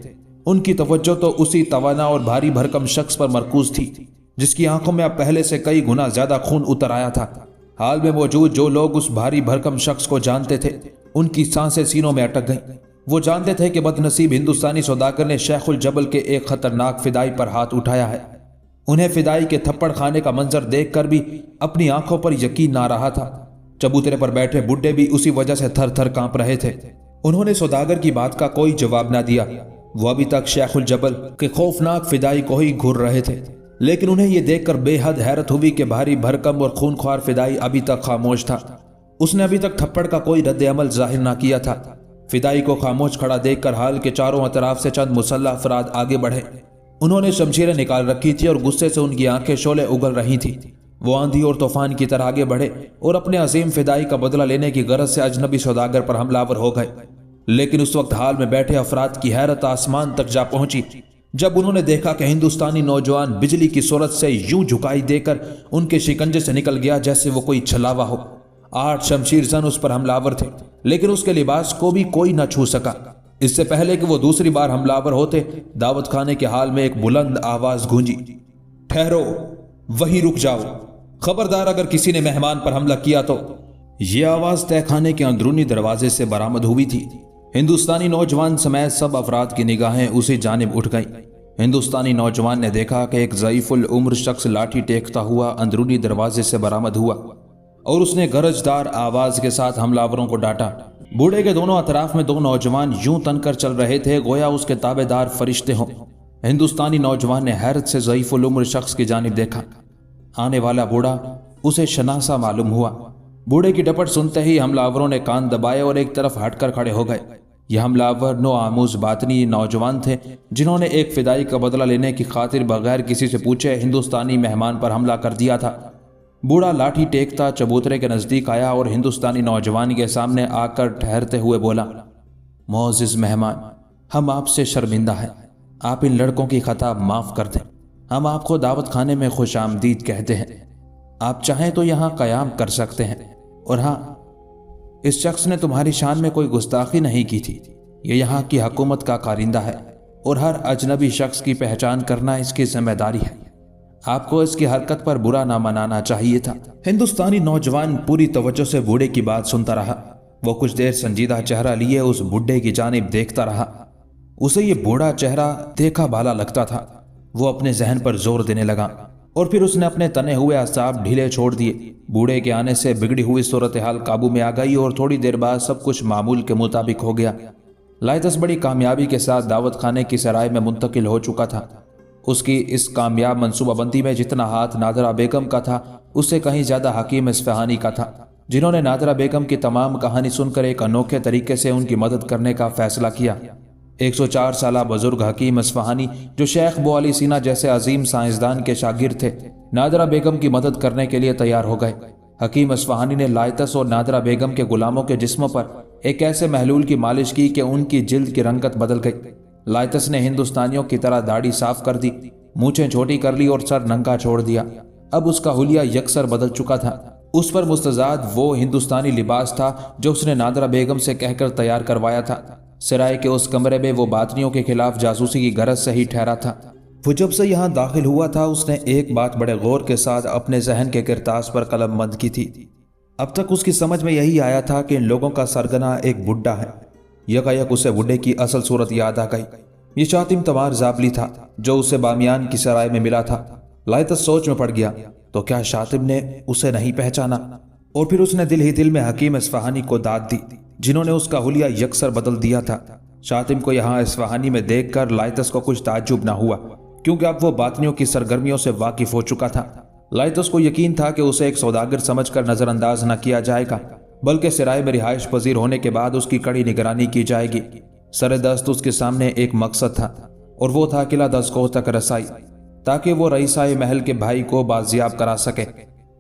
ان کی توجہ تو اسی توانا اور بھاری بھرکم شخص پر مرکوز تھی جس کی آنکھوں میں اب پہلے سے کئی گنا زیادہ خون اتر آیا تھا۔ حال میں موجود جو لوگ اس بھاری بھرکم شخص کو جانتے تھے، ان کی سانسیں سینوں میں اٹک گئیں۔ وہ جانتے تھے کہ بدنصیب ہندوستانی سوداگر نے شیخ الجبل کے ایک خطرناک فدائی پر ہاتھ اٹھایا ہے۔ انہیں فدائی کے تھپڑ کھانے کا منظر دیکھ کر بھی اپنی آنکھوں پر یقین نہ رہا تھا۔ چبوترے پر بیٹھے بڈھے بھی اسی وجہ سے تھر تھر کانپ رہے تھے۔ انہوں نے سوداگر کی بات کا کوئی جواب نہ دیا، وہ ابھی تک شیخ الجبل کے خوفناک فدائی کو ہی گھور رہے تھے، لیکن انہیں یہ دیکھ کر بے حد حیرت ہوئی کہ بھاری بھرکم اور خونخوار فدائی ابھی تک خاموش تھا۔ اس نے ابھی تک تھپڑ کا کوئی رد عمل ظاہر نہ کیا تھا۔ فدائی کو خاموش کھڑا دیکھ کر حال کے چاروں اطراف سے چند مسلح افراد آگے بڑھے۔ انہوں نے شمشیریں نکال رکھی تھی اور غصے سے ان کی آنکھیں شعلے اگل رہی تھی۔ وہ آندھی اور طوفان کی طرح آگے بڑھے اور اپنے عظیم فدائی کا بدلہ لینے کی غرض سے اجنبی سوداگر پر حملہ آور ہو گئے۔ لیکن اس وقت حال میں بیٹھے افراد کی حیرت آسمان تک جا پہنچی جب انہوں نے دیکھا کہ ہندوستانی نوجوان بجلی کی صورت سے یوں جھکائی دے کر ان کے شکنجے سے نکل گیا جیسے وہ کوئی چھلاوا ہو۔ 8 شمشیر زن اس پر حملہ آور تھے، لیکن اس کے لباس کو بھی کوئی نہ چھو سکا۔ اس سے پہلے کہ وہ دوسری بار حملہ آور ہوتے، دعوت خانے کے حال میں ایک بلند آواز گونجی، ٹھہرو، وہیں رک جاؤ، खबरदार अगर किसी ने मेहमान पर हमला किया तो। ये आवाज तहखाने के अंदरूनी दरवाजे से बरामद हुई थी। हिंदुस्तानी नौजवान समेत सब अफराद की निगाहें उसी जानिब उठ गईं। हिंदुस्तानी नौजवान ने देखा कि एक ज़ईफुल उम्र शख्स लाठी टेकता हुआ अंदरूनी दरवाजे से बरामद हुआ और उसने गरजदार आवाज के साथ हमलावरों को डांटा। बूढ़े के दोनों अतराफ में दो नौजवान यूं तनकर चल रहे थे गोया उसके ताबेदार फरिश्ते हों। हिंदुस्तानी नौजवान ने हैरत से ज़ईफुल उम्र शख्स की जानिब देखा। आने वाला बूढ़ा उसे शनासा मालूम हुआ। बूढ़े की डपट सुनते ही हमलावरों ने कान दबाए और एक तरफ हटकर खड़े हो गए। यह हमलावर नो आमूज बातनी नौजवान थे जिन्होंने एक फिदाई का बदला लेने की खातिर बगैर किसी से पूछे हिंदुस्तानी मेहमान पर हमला कर दिया था। बूढ़ा लाठी टेकता चबूतरे के नज़दीक आया और हिंदुस्तानी नौजवान के सामने आकर ठहरते हुए बोला, मोअज़्ज़िज़ मेहमान, हम आपसे शर्मिंदा हैं। आप इन लड़कों की खता माफ़ कर दें। हम आपको दावत खाने में खुश आमदीद कहते हैं। आप चाहें तो यहाँ क़याम कर सकते हैं। और हाँ, इस शख्स ने तुम्हारी शान में कोई गुस्ताखी नहीं की थी। ये यहाँ की हुकूमत का कारिंदा है और हर अजनबी शख्स की पहचान करना इसकी जिम्मेदारी है। आपको इसकी हरकत पर बुरा ना मनाना चाहिए था। हिंदुस्तानी नौजवान पूरी तवज्जो से बूढ़े की बात सुनता रहा। वो कुछ देर संजीदा चेहरा लिए उस बुढ़े की जानिब देखता रहा। उसे ये बूढ़ा चेहरा देखा भाला लगता था। वो अपने जहन पर जोर देने लगा और फिर उसने अपने तने हुए असाब ढीले छोड़ दिए। बूढ़े के आने से बिगड़ी हुई सूरत हाल काबू में आ गई और थोड़ी देर बाद सब कुछ मामूल के मुताबिक हो गया। लाइतस बड़ी कामयाबी के साथ दावत खाने की सराय में मुंतकिल हो चुका था। उसकी इस कामयाब मनसूबाबंदी में जितना हाथ नादरा बेगम का था उससे कहीं ज़्यादा हकीम इस्फहानी का था, जिन्होंने नादरा बेगम की तमाम कहानी सुनकर एक अनोखे तरीके से उनकी मदद करने का फैसला किया। 104 साला बुजुर्ग हकीम इस्फहानी जो शेख बो अली सीना जैसे अजीम साइंसदान के शागिर्द थे, नादरा बेगम की मदद करने के लिए तैयार हो गए। हकीम इस्फहानी ने लाइतस और नादरा बेगम के गुलामों के जिस्मों पर एक ऐसे महलूल की मालिश की कि उनकी जिल्द की रंगत बदल गई। लाइतस ने हिंदुस्तानियों की तरह दाढ़ी साफ कर दी, मूछें छोटी कर ली और सर नंगा छोड़ दिया। अब उसका हुलिया यकसर बदल चुका था। उस पर मुस्तजाद वो हिंदुस्तानी लिबास था जो उसने नादरा बेगम से कहकर तैयार करवाया था। सराय के उस कमरे में वो बातनियों के खिलाफ जासूसी की गरज से ही ठहरा था। वो जब से यहाँ दाखिल हुआ था उसने एक बात बड़े गौर के साथ अपने जहन के किरतास पर कलम बंद की थी। अब तक उसकी समझ में यही आया था कि इन लोगों का सरगना एक बुढ़ा है। यकायक उसे बुढ़े की असल सूरत याद आ गई। ये शातिम तवार जाबली था जो उसे बामियान की सराय में मिला था। लाइतस सोच में पड़ गया, तो क्या शातिम ने उसे नहीं पहचाना? और फिर उसने दिल ही दिल में हकीम इस्फहानी को दाद दी जिन्होंने उसका हुलिया यकसर बदल दिया था। शातिम को यहाँ इस्फहानी में देखकर लाइतस को कुछ ताज्जुब ना हुआ, क्योंकि अब वो बातनियों की सरगर्मियों से वाकिफ हो चुका था। लाइतस को यकीन था कि उसे एक सौदागर समझकर नजरअंदाज न किया जाएगा, बल्कि सराय में रिहाइश पजीर होने के बाद उसकी कड़ी निगरानी की जाएगी। सरदस्त उसके सामने एक मकसद था और वो था किला दस्कोह तक रसाई, ताकि वो रईसाए महल के भाई को बाजियाब करा सके।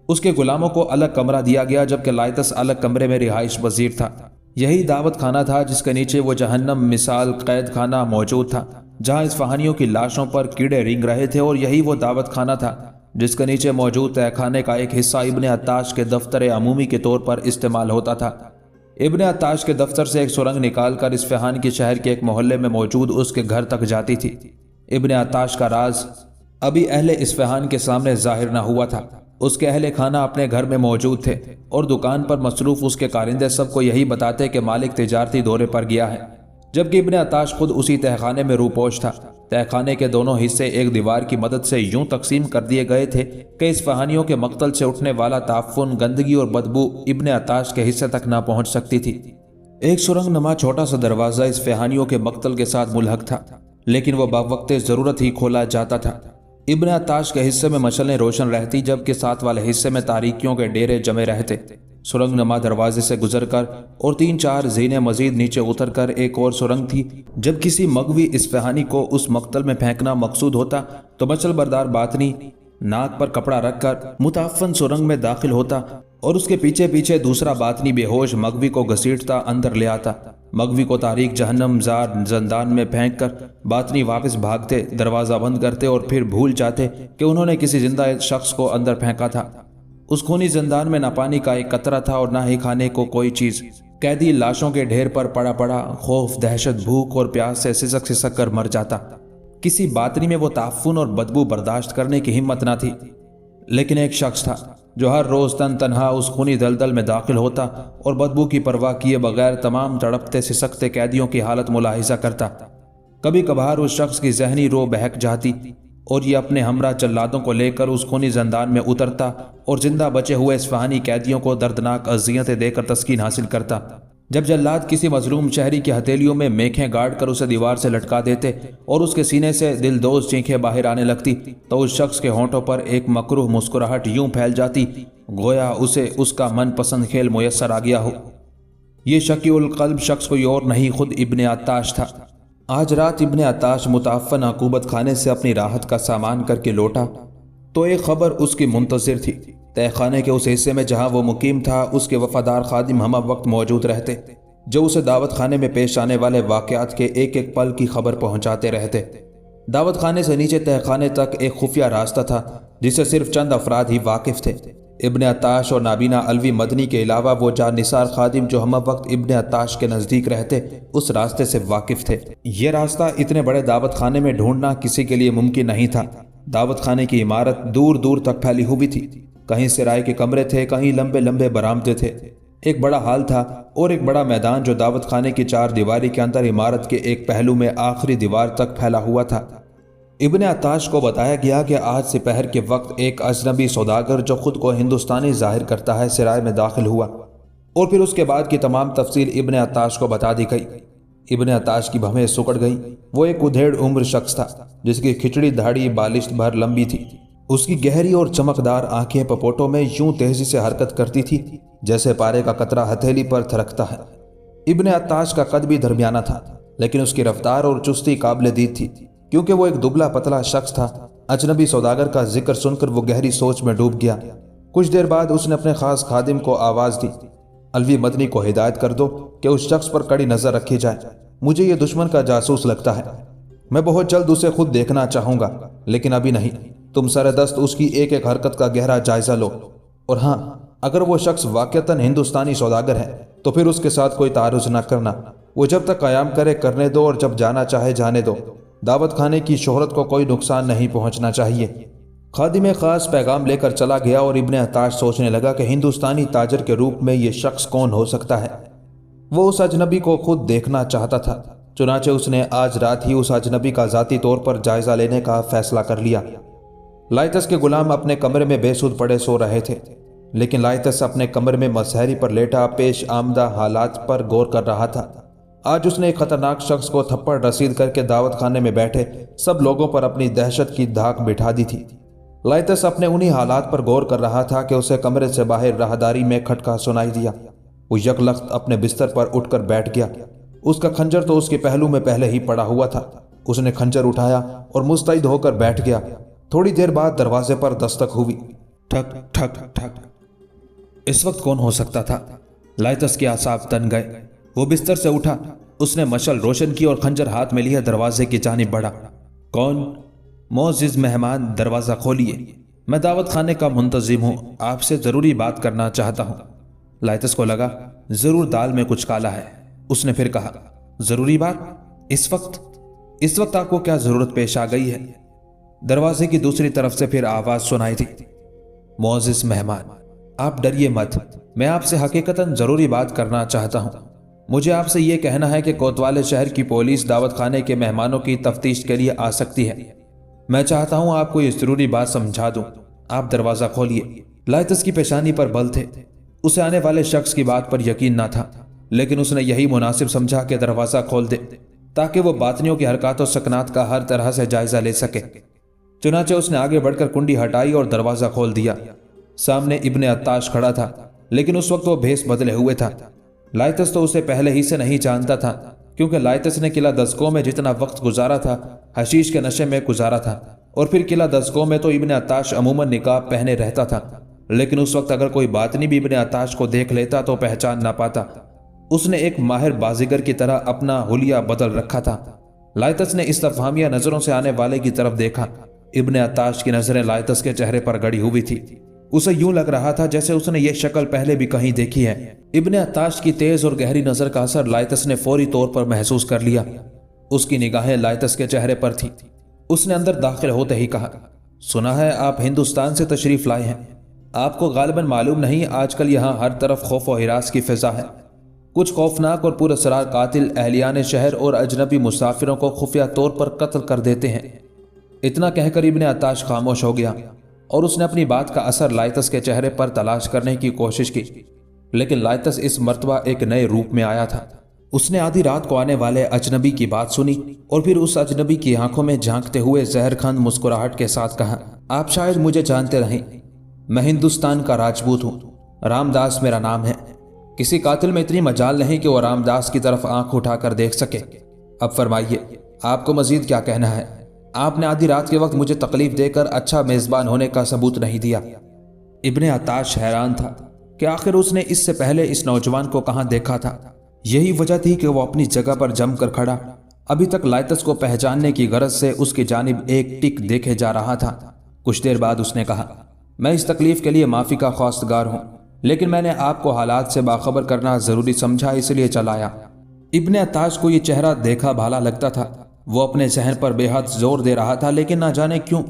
उसके गुलामों को अलग कमरा दिया गया जबकि लाइतस अलग कमरे में रिहाइश पजीर था। यही दावत खाना था जिसके नीचे वो जहन्नम मिसाल कैद खाना मौजूद था, जहां इस्फहानियों की लाशों पर कीड़े रेंग रहे थे। और यही वो दावत खाना था जिसके नीचे मौजूद तहखाने का एक हिस्सा इब्ने अत्ताश के दफ्तर अमूमी के तौर पर इस्तेमाल होता था। इब्ने अत्ताश के दफ्तर से एक सुरंग निकालकर इस्फहान के शहर के एक मोहल्ले में मौजूद उसके घर तक जाती थी। इब्ने अत्ताश का राज अभी अहले इस्फहान के सामने जाहिर न हुआ था। उसके अहले खाना अपने घर में मौजूद थे और दुकान पर मसरूफ उसके कारिंदे सबको यही बताते कि मालिक तिजारती दौरे पर गया है, जबकि इब्ने अत्ताश खुद उसी तहखाने में रूपोश था। तहखाने के दोनों हिस्से एक दीवार की मदद से यूं तकसीम कर दिए गए थे कि इस्फहानियों के मक्तल से उठने वाला ताफुन, गंदगी और बदबू इब्ने अत्ताश के हिस्से तक ना पहुंच सकती थी। एक सुरंग नमा छोटा सा दरवाजा इस्फहानियों के मक्तल के साथ मुल्हक था, लेकिन वह बावक्त ज़रूरत ही खोला जाता था। इब्ने अत्ताश के हिस्से में मशलें रोशन रहती, जबकि साथ वाले हिस्से में तारीकियों के डेरे जमे रहते। सुरंग नमा दरवाजे से गुजरकर और 3-4 जीने मजीद नीचे उतरकर एक और सुरंग थी। जब किसी मगवी इस्फहानी को उस मक्तल में फेंकना मकसूद होता तो मचल बरदार बातनी नाक पर कपड़ा रखकर मुताफन सुरंग में दाखिल होता और उसके पीछे पीछे दूसरा बातनी बेहोश मगवी को घसीटता अंदर ले आता। मगवी को तारीक जहन्नम जार जंदान में फेंक कर बातनी वापस भागते, दरवाज़ा बंद करते और फिर भूल जाते कि उन्होंने किसी जिंदा शख्स को अंदर फेंका था। उस खूनी जंदान में ना पानी का एक कतरा था और ना ही खाने को कोई चीज़। कैदी लाशों के ढेर पर पड़ा पड़ा खौफ, दहशत, भूख और प्यास से सिसक सिसक कर मर जाता। किसी बातनी में वो ताफुन और बदबू बर्दाश्त करने की हिम्मत ना थी, लेकिन एक शख्स था جو ہر روز تن تنہا اس خونی دلدل میں داخل ہوتا اور بدبو کی پرواہ کیے بغیر تمام تڑپتے سسکتے قیدیوں کی حالت ملاحظہ کرتا۔ کبھی کبھار اس شخص کی ذہنی روح بہک جاتی اور یہ اپنے ہمراہ جلادوں کو لے کر اس خونی زندان میں اترتا اور زندہ بچے ہوئے اصفہانی قیدیوں کو دردناک اذیتیں دے کر تسکین حاصل کرتا۔ جب جلاد کسی مظلوم شہری کی ہتھیلیوں میں میخیں گاڑ کر اسے دیوار سے لٹکا دیتے اور اس کے سینے سے دلدوز چینخیں باہر آنے لگتی تو اس شخص کے ہونٹوں پر ایک مکروہ مسکراہٹ یوں پھیل جاتی گویا اسے اس کا من پسند کھیل میسر آ گیا ہو۔ یہ شقی القلب شخص کوئی اور نہیں، خود ابن عطاش تھا۔ آج رات ابن عطاش متعفن عقوبت خانے سے اپنی راحت کا سامان کر کے لوٹا تو ایک خبر اس کی منتظر تھی۔ تہہ خانے کے اس حصے میں جہاں وہ مقیم تھا اس کے وفادار خادم ہمہ وقت موجود رہتے جو اسے دعوت خانے میں پیش آنے والے واقعات کے ایک ایک پل کی خبر پہنچاتے رہتے۔ دعوت خانے سے نیچے تہہ خانے تک ایک خفیہ راستہ تھا جسے صرف چند افراد ہی واقف تھے۔ ابن عطاش اور نابینا علوی مدنی کے علاوہ وہ جان نثار خادم جو ہمہ وقت ابن عطاش کے نزدیک رہتے اس راستے سے واقف تھے۔ یہ راستہ اتنے بڑے دعوت خانے میں ڈھونڈنا کسی کے لیے ممکن نہیں تھا۔ دعوت خانے کی عمارت دور دور تک پھیلی ہوئی تھی، کہیں سرائے کے کمرے تھے، کہیں لمبے لمبے برآمدے تھے۔ ایک بڑا ہال تھا اور ایک بڑا میدان جو دعوت خانے کی چار دیواری کے اندر عمارت کے ایک پہلو میں آخری دیوار تک پھیلا ہوا تھا۔ ابن عطاش کو بتایا گیا کہ آج سپہر کے وقت ایک اجنبی سوداگر جو خود کو ہندوستانی ظاہر کرتا ہے سرائے میں داخل ہوا، اور پھر اس کے بعد کی تمام تفصیل ابن عطاش کو بتا دی گئی۔ ابن عطاش کی بھویں سکڑ گئی۔ وہ ایک ادھیڑ عمر شخص تھا جس کی کھچڑی دھاڑی بالشت بھر لمبی تھی۔ اس کی گہری اور چمکدار آنکھیں پپوٹوں میں یوں تیزی سے حرکت کرتی تھی جیسے پارے کا قطرہ ہتھیلی پر تھرکتا ہے۔ ابن عطاش کا قد بھی درمیانہ تھا لیکن اس کی رفتار اور چستی قابل دید تھی کیونکہ وہ ایک دبلا پتلا شخص تھا۔ اجنبی سوداگر کا ذکر سن کر وہ گہری سوچ میں ڈوب گیا۔ کچھ دیر بعد اس نے اپنے خاص خادم کو آواز دی، علوی مدنی کو ہدایت کر دو کہ اس شخص پر کڑی نظر رکھی جائے، مجھے یہ دشمن کا جاسوس لگتا ہے۔ میں بہت جلد اسے خود دیکھنا چاہوں گا لیکن ابھی نہیں۔ تم سر دست اس کی ایک ایک حرکت کا گہرا جائزہ لو، اور ہاں اگر وہ شخص واقعتاً ہندوستانی سوداگر ہے تو پھر اس کے ساتھ کوئی تعارض نہ کرنا۔ وہ جب تک قیام کرے کرنے دو اور جب جانا چاہے جانے دو۔ دعوت خانے کی شہرت کو کوئی نقصان نہیں پہنچنا چاہیے۔ خادم خاص پیغام لے کر چلا گیا اور ابن عطاش سوچنے لگا کہ ہندوستانی تاجر کے روپ میں یہ شخص کون ہو سکتا ہے۔ وہ اس اجنبی کو خود دیکھنا چاہتا تھا، چنانچہ اس نے آج رات ہی اس اجنبی کا ذاتی طور پر جائزہ لینے کا فیصلہ کر لیا۔ لائتس کے غلام اپنے کمرے میں بے سود پڑے سو رہے تھے لیکن لائتس اپنے کمرے میں مسحری پر لیٹا پیش آمدہ حالات پر غور کر رہا تھا۔ آج اس نے ایک خطرناک شخص کو تھپڑ رسید کر کے دعوت خانے میں بیٹھے سب لوگوں پر اپنی دہشت کی دھاک بٹھا دی تھی۔ لائتس اپنے انہی حالات پر غور کر رہا تھا کہ اسے کمرے سے باہر راہداری میں کھٹکا سنائی دیا۔ وہ یکلخت اپنے بستر پر اٹھ کر بیٹھ گیا۔ اس کا خنجر تو اس کے پہلو میں پہلے ہی پڑا ہوا تھا۔ اس نے خنجر اٹھایا اور مستعد ہو کر بیٹھ گیا۔ تھوڑی دیر بعد دروازے پر دستک ہوئی، ٹھک ٹھک ٹھک۔ اس وقت کون ہو سکتا تھا؟ لائتس کے اعصاب تن گئے۔ وہ بستر سے اٹھا، اس نے مشعل روشن کی اور خنجر ہاتھ میں لیا دروازے کی جانب بڑھا۔ کون؟ معزز مہمان، دروازہ کھولیے، میں دعوت خانے کا منتظم ہوں، آپ سے ضروری بات کرنا چاہتا ہوں۔ لائتس کو لگا ضرور دال میں کچھ کالا ہے۔ اس نے پھر کہا، ضروری بات؟ اس وقت آپ کو کیا ضرورت پیش آ گئی ہے؟ دروازے کی دوسری طرف سے پھر آواز سنائی تھی، معزز مہمان آپ ڈریے مت، میں آپ سے حقیقتاً ضروری بات کرنا چاہتا ہوں۔ مجھے آپ سے یہ کہنا ہے کہ کوتوالے شہر کی پولیس دعوت خانے کے مہمانوں کی تفتیش کے لیے آ سکتی ہے۔ میں چاہتا ہوں آپ کو یہ ضروری بات سمجھا دوں، آپ دروازہ کھولیے۔ لائتس کی پیشانی پر بل تھے، اسے آنے والے شخص کی بات پر یقین نہ تھا لیکن اس نے یہی مناسب سمجھا کہ دروازہ کھول دے تاکہ وہ باطنیوں کی حرکات و سکنات کا ہر طرح سے جائزہ لے سکے۔ چنانچہ اس نے آگے بڑھ کر کنڈی ہٹائی اور دروازہ کھول دیا۔ سامنے ابن عطاش کھڑا تھا لیکن اس وقت وہ بھیس بدلے ہوئے تھا۔ لائتس تو اسے پہلے ہی سے نہیں جانتا تھا کیونکہ لائتس نے قلعہ دزکو میں جتنا وقت گزارا تھا حشیش کے نشے میں گزارا تھا، اور پھر قلعہ دزکو میں تو ابن عطاش عموماً نقاب پہنے رہتا تھا، لیکن اس وقت اگر کوئی باطنی بھی ابن عطاش کو دیکھ لیتا تو پہچان نہ پاتا۔ اس نے ایک ماہر بازیگر کی طرح اپنا حلیہ بدل رکھا تھا۔ لائتس نے استفہامیہ نظروں سے آنے والے کی طرف دیکھا۔ ابن عطاش کی نظریں لائتس کے چہرے پر گڑی ہوئی تھی۔ اسے یوں لگ رہا تھا جیسے اس نے یہ شکل پہلے بھی کہیں دیکھی ہے۔ ابن عطاش کی تیز اور گہری نظر کا اثر لائتس نے فوری طور پر محسوس کر لیا۔ اس کی نگاہیں لائتس کے چہرے پر تھی۔ اس نے اندر داخل ہوتے ہی کہا، سنا ہے آپ ہندوستان سے تشریف لائے ہیں؟ آپ کو غالباً معلوم نہیں آج کل یہاں ہر طرف خوف و ہراس کی فضا ہے۔ کچھ خوفناک اور پراسرار قاتل اہلیان شہر اور اجنبی مسافروں کو خفیہ طور پر قتل کر دیتے ہیں۔ اتنا کہہ کر ابن عطاش خاموش ہو گیا اور اس نے اپنی بات کا اثر لائتس کے چہرے پر تلاش کرنے کی کوشش کی، لیکن لائتس اس مرتبہ ایک نئے روپ میں آیا تھا۔ اس نے آدھی رات کو آنے والے اجنبی کی بات سنی اور پھر اس اجنبی کی آنکھوں میں جھانکتے ہوئے زہر خند مسکراہٹ کے ساتھ کہا، آپ شاید مجھے جانتے رہیں، میں ہندوستان کا راجپوت ہوں، رام داس میرا نام ہے۔ کسی قاتل میں اتنی مجال نہیں کہ وہ رام داس کی طرف آنکھ اٹھا کر دیکھ سکے۔ اب فرمائیے، آپ کو مزید کیا کہنا ہے؟ آپ نے آدھی رات کے وقت مجھے تکلیف دے کر اچھا میزبان ہونے کا ثبوت نہیں دیا۔ ابن عطاش حیران تھا کہ آخر اس نے اس سے پہلے اس نوجوان کو کہاں دیکھا تھا۔ یہی وجہ تھی کہ وہ اپنی جگہ پر جم کر کھڑا ابھی تک لائتس کو پہچاننے کی غرض سے اس کی جانب ایک ٹک دیکھے جا رہا تھا۔ کچھ دیر بعد اس نے کہا، میں اس تکلیف کے لیے معافی کا خواستگار ہوں، لیکن میں نے آپ کو حالات سے باخبر کرنا ضروری سمجھا، اس لیے چلایا۔ ابن عطاش کو یہ چہرہ دیکھا بھالا لگتا تھا۔ وہ اپنے ذہن پر بے حد زور دے رہا تھا، لیکن نہ جانے کیوں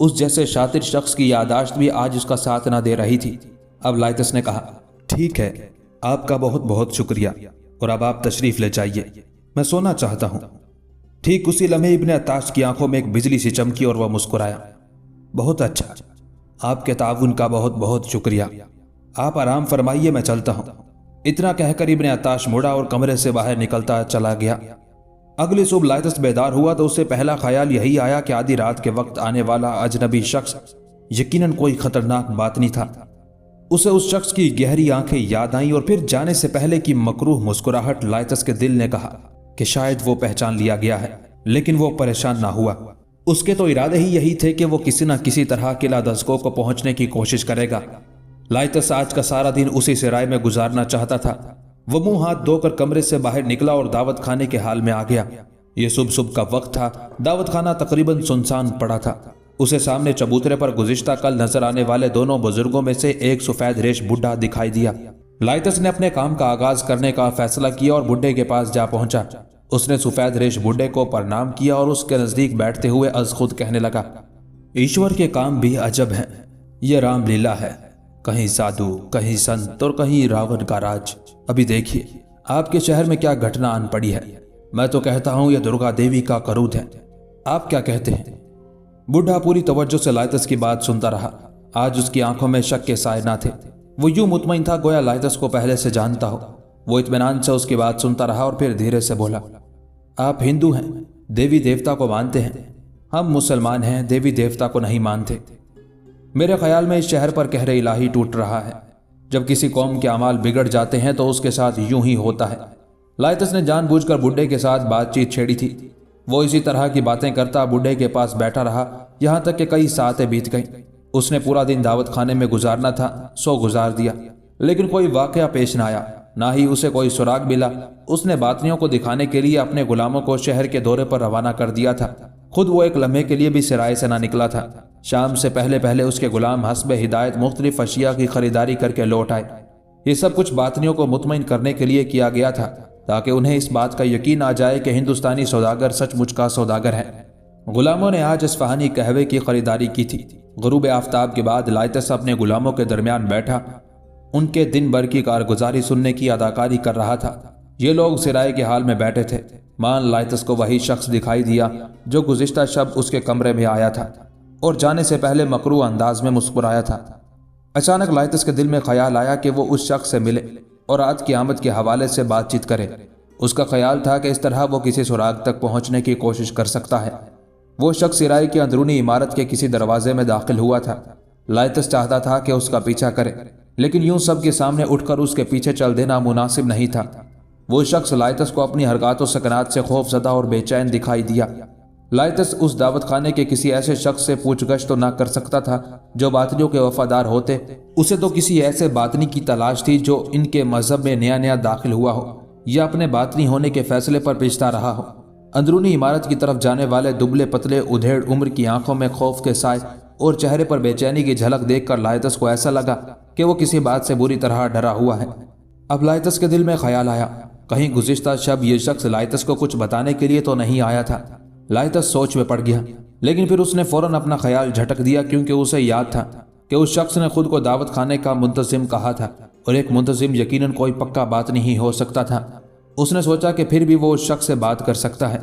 اس جیسے شاطر شخص کی یادداشت بھی آج اس کا ساتھ نہ دے رہی تھی۔ اب لائتس نے کہا، ٹھیک ہے، آپ کا بہت بہت شکریہ، اور اب آپ تشریف لے جائیے، میں سونا چاہتا ہوں۔ ٹھیک اسی لمحے ابن عطاش کی آنکھوں میں ایک بجلی سی چمکی اور وہ مسکرایا۔ بہت اچھا، آپ کے تعاون کا بہت بہت شکریہ، آپ آرام فرمائیے، میں چلتا ہوں۔ اتنا کہہ کر ابن عطاش مڑا اور کمرے سے باہر نکلتا چلا گیا۔ اگلی صبح لائتس بیدار ہوا تو اسے پہلا خیال یہی آیا کہ آدھی رات کے وقت آنے والا اجنبی شخص یقیناً کوئی خطرناک باطنی تھا۔ اسے اس شخص کی گہری آنکھیں یاد آئیں اور پھر جانے سے پہلے کی مکروہ مسکراہٹ۔ لائتس کے دل نے کہا کہ شاید وہ پہچان لیا گیا ہے، لیکن وہ پریشان نہ ہوا۔ اس کے تو ارادے ہی یہی تھے کہ وہ کسی نہ کسی طرح قلعہ دزکو کو پہنچنے کی کوشش کرے گا۔ لائتس آج کا سارا دن اسی سرائے میں گزارنا چاہتا تھا۔ وہ منہ ہاتھ دھو کر کمرے سے باہر نکلا اور دعوت خانے کے حال میں آ گیا۔ یہ صبح کا وقت تھا، دعوت خانہ تقریباً سنسان پڑا تھا۔ اسے سامنے چبوترے پر گزشتہ کل نظر آنے والے دونوں بزرگوں میں سے ایک سفید ریش بڈھا دکھائی دیا۔ لائتس نے اپنے کام کا آغاز کرنے کا فیصلہ کیا اور بڈھے کے پاس جا پہنچا۔ اس نے سفید ریش بڈھے کو پرنام کیا اور اس کے نزدیک بیٹھتے ہوئے از خود کہنے لگا، ایشور کے کام بھی عجب ہیں، یہ رام لیلا ہے، کہیں سادھو، کہیں سنت اور کہیں راون کا راج۔ ابھی دیکھیے آپ کے شہر میں کیا گھٹنا آن پڑی ہے۔ میں تو کہتا ہوں یہ درگا دیوی کا کرود ہے، آپ کیا کہتے ہیں؟ بڈھا پوری توجہ سے لائتس کی بات سنتا رہا۔ آج اس کی آنکھوں میں شک کے سائے نہ تھے۔ وہ یوں مطمئن تھا گویا لائتس کو پہلے سے جانتا ہو۔ وہ اطمینان سے اس کی بات سنتا رہا اور پھر دھیرے سے بولا، آپ ہندو ہیں، دیوی دیوتا کو مانتے ہیں؟ ہم مسلمان ہیں، دیوی دیوتا کو نہیں مانتے۔ میرے خیال میں اس شہر پر قہر الہی ٹوٹ رہا ہے۔ جب کسی قوم کے اعمال بگڑ جاتے ہیں تو اس کے ساتھ یوں ہی ہوتا ہے۔ لائتس نے جان بوجھ کر بڈھے کے ساتھ بات چیت چھیڑی تھی۔ وہ اسی طرح کی باتیں کرتا بڈھے کے پاس بیٹھا رہا، یہاں تک کہ کئی ساعتیں بیت گئیں۔ اس نے پورا دن دعوت خانے میں گزارنا تھا، سو گزار دیا، لیکن کوئی واقعہ پیش نہ آیا، نہ ہی اسے کوئی سراغ ملا۔ اس نے باطنیوں کو دکھانے کے لیے اپنے غلاموں کو شہر کے دورے پر روانہ کر دیا تھا۔ خود وہ ایک لمحے کے لیے بھی سرائے سے نہ نکلا تھا۔ شام سے پہلے پہلے اس کے غلام حسب ہدایت مختلف اشیاء کی خریداری کر کے لوٹ آئے۔ یہ سب کچھ باطنیوں کو مطمئن کرنے کے لیے کیا گیا تھا، تاکہ انہیں اس بات کا یقین آ جائے کہ ہندوستانی سوداگر سچ مچ کا سوداگر ہے۔ غلاموں نے آج اصفہانی قہوے کی خریداری کی تھی۔ غروب آفتاب کے بعد لائتس اپنے غلاموں کے درمیان بیٹھا ان کے دن بھر کی کارگزاری سننے کی اداکاری کر رہا تھا۔ یہ لوگ سرائے کے حال میں بیٹھے تھے۔ مان لائتس کو وہی شخص دکھائی دیا جو گزشتہ شب اس کے کمرے میں آیا تھا اور جانے سے پہلے مکروہ انداز میں مسکرایا تھا۔ اچانک لائتس کے دل میں خیال آیا کہ وہ اس شخص سے ملے اور رات کی آمد کے حوالے سے بات چیت کرے۔ اس کا خیال تھا کہ اس طرح وہ کسی سراغ تک پہنچنے کی کوشش کر سکتا ہے۔ وہ شخص سرائے کی اندرونی عمارت کے کسی دروازے میں داخل ہوا تھا۔ لائتس چاہتا تھا کہ اس کا پیچھا کرے، لیکن یوں سب کے سامنے اٹھ کر اس کے پیچھے چل دینا مناسب نہیں تھا۔ وہ شخص لائتس کو اپنی حرکات و سکنات سے خوف زدہ اور بے چین دکھائی دیا۔ لائتس اس دعوت خانے کے کسی ایسے شخص سے پوچھ گچھ تو نہ کر سکتا تھا جو باطنیوں کے وفادار ہوتے۔ اسے تو کسی ایسے باطنی کی تلاش تھی جو ان کے مذہب میں نیا نیا داخل ہوا ہو یا اپنے باطنی ہونے کے فیصلے پر پیچھتا رہا ہو۔ اندرونی عمارت کی طرف جانے والے دبلے پتلے ادھیڑ عمر کی آنکھوں میں خوف کے سائے اور چہرے پر بے چینی کی جھلک دیکھ کر لائتس کو ایسا لگا کہ وہ کسی بات سے بری طرح ڈرا ہوا ہے۔ اب لائتس کے دل میں خیال آیا، کہیں گزشتہ شب یہ شخص لائتس کو کچھ بتانے کے لیے تو نہیں آیا تھا۔ لائتس سوچ میں پڑ گیا، لیکن پھر اس نے فوراً اپنا خیال جھٹک دیا، کیونکہ اسے یاد تھا کہ اس شخص نے خود کو دعوت خانے کا منتظم کہا تھا، اور ایک منتظم یقیناً کوئی پکا بات نہیں ہو سکتا تھا۔ اس نے سوچا کہ پھر بھی وہ اس شخص سے بات کر سکتا ہے